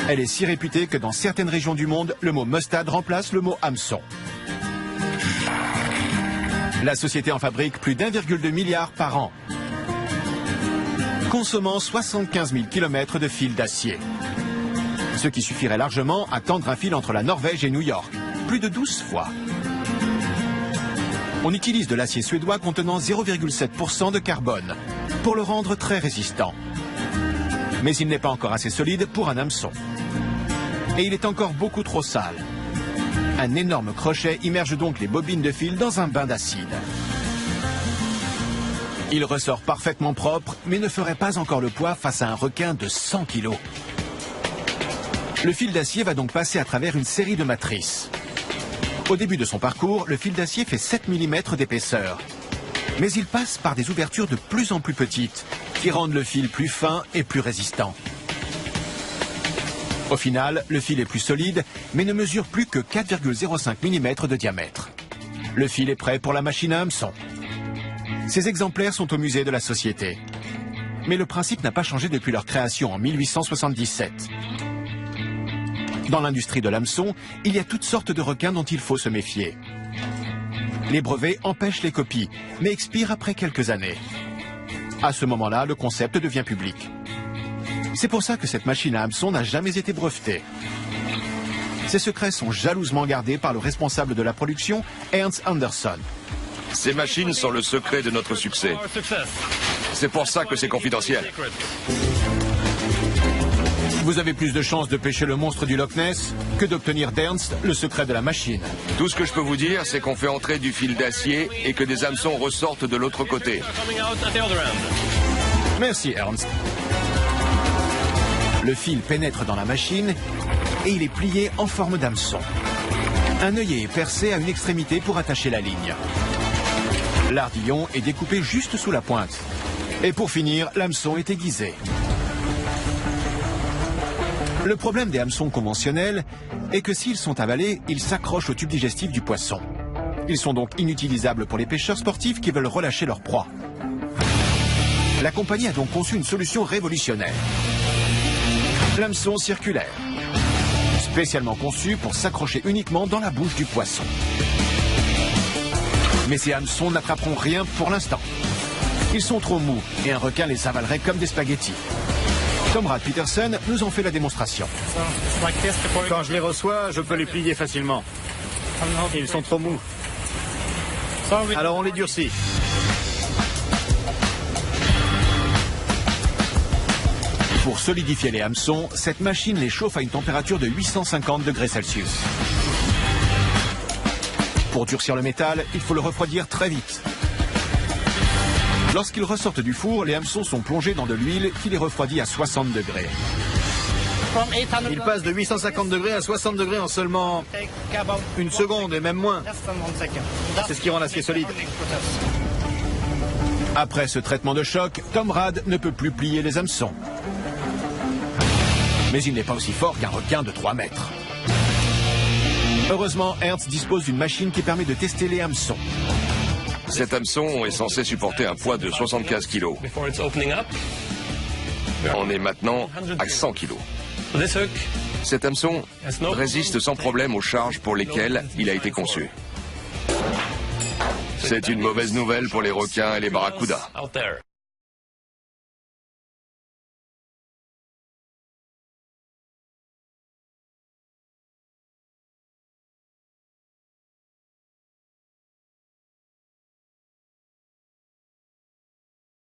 Elle est si réputée que dans certaines régions du monde, le mot mustade remplace le mot hameçon. La société en fabrique plus d'1,2 milliard par an, consommant 75 000 km de fil d'acier. Ce qui suffirait largement à tendre un fil entre la Norvège et New York, plus de 12 fois. On utilise de l'acier suédois contenant 0,7% de carbone pour le rendre très résistant. Mais il n'est pas encore assez solide pour un hameçon. Et il est encore beaucoup trop sale. Un énorme crochet immerge donc les bobines de fil dans un bain d'acide. Il ressort parfaitement propre, mais ne ferait pas encore le poids face à un requin de 100 kg. Le fil d'acier va donc passer à travers une série de matrices. Au début de son parcours, le fil d'acier fait 7 mm d'épaisseur. Mais il passe par des ouvertures de plus en plus petites, qui rendent le fil plus fin et plus résistant. Au final, le fil est plus solide, mais ne mesure plus que 4,05 mm de diamètre. Le fil est prêt pour la machine à hameçon. Ces exemplaires sont au musée de la société. Mais le principe n'a pas changé depuis leur création en 1877. Dans l'industrie de l'hameçon, il y a toutes sortes de requins dont il faut se méfier. Les brevets empêchent les copies, mais expirent après quelques années. À ce moment-là, le concept devient public. C'est pour ça que cette machine à hameçon n'a jamais été brevetée. Ces secrets sont jalousement gardés par le responsable de la production, Ernst Anderson. Ces machines sont le secret de notre succès. C'est pour ça que c'est confidentiel. Vous avez plus de chances de pêcher le monstre du Loch Ness que d'obtenir d'Ernst le secret de la machine. Tout ce que je peux vous dire, c'est qu'on fait entrer du fil d'acier et que des hameçons ressortent de l'autre côté. Merci Ernst. Le fil pénètre dans la machine et il est plié en forme d'hameçon. Un œillet est percé à une extrémité pour attacher la ligne. L'ardillon est découpé juste sous la pointe. Et pour finir, l'hameçon est aiguisé. Le problème des hameçons conventionnels est que s'ils sont avalés, ils s'accrochent au tube digestif du poisson. Ils sont donc inutilisables pour les pêcheurs sportifs qui veulent relâcher leur proie. La compagnie a donc conçu une solution révolutionnaire. L'hameçon circulaire, spécialement conçu pour s'accrocher uniquement dans la bouche du poisson. Mais ces hameçons n'attraperont rien pour l'instant. Ils sont trop mous et un requin les avalerait comme des spaghettis. Tomrad Peterson nous en fait la démonstration. Quand je les reçois, je peux les plier facilement. Ils sont trop mous. Alors on les durcit. Pour solidifier les hameçons, cette machine les chauffe à une température de 850 degrés Celsius. Pour durcir le métal, il faut le refroidir très vite. Lorsqu'ils ressortent du four, les hameçons sont plongés dans de l'huile qui les refroidit à 60 degrés. Ils passent de 850 degrés à 60 degrés en seulement une seconde et même moins. C'est ce qui rend l'acier solide. Après ce traitement de choc, Tomrad ne peut plus plier les hameçons. Mais il n'est pas aussi fort qu'un requin de 3 mètres. Heureusement, Ernst dispose d'une machine qui permet de tester les hameçons. Cet hameçon est censé supporter un poids de 75 kg. On est maintenant à 100 kg. Cet hameçon résiste sans problème aux charges pour lesquelles il a été conçu. C'est une mauvaise nouvelle pour les requins et les barracudas.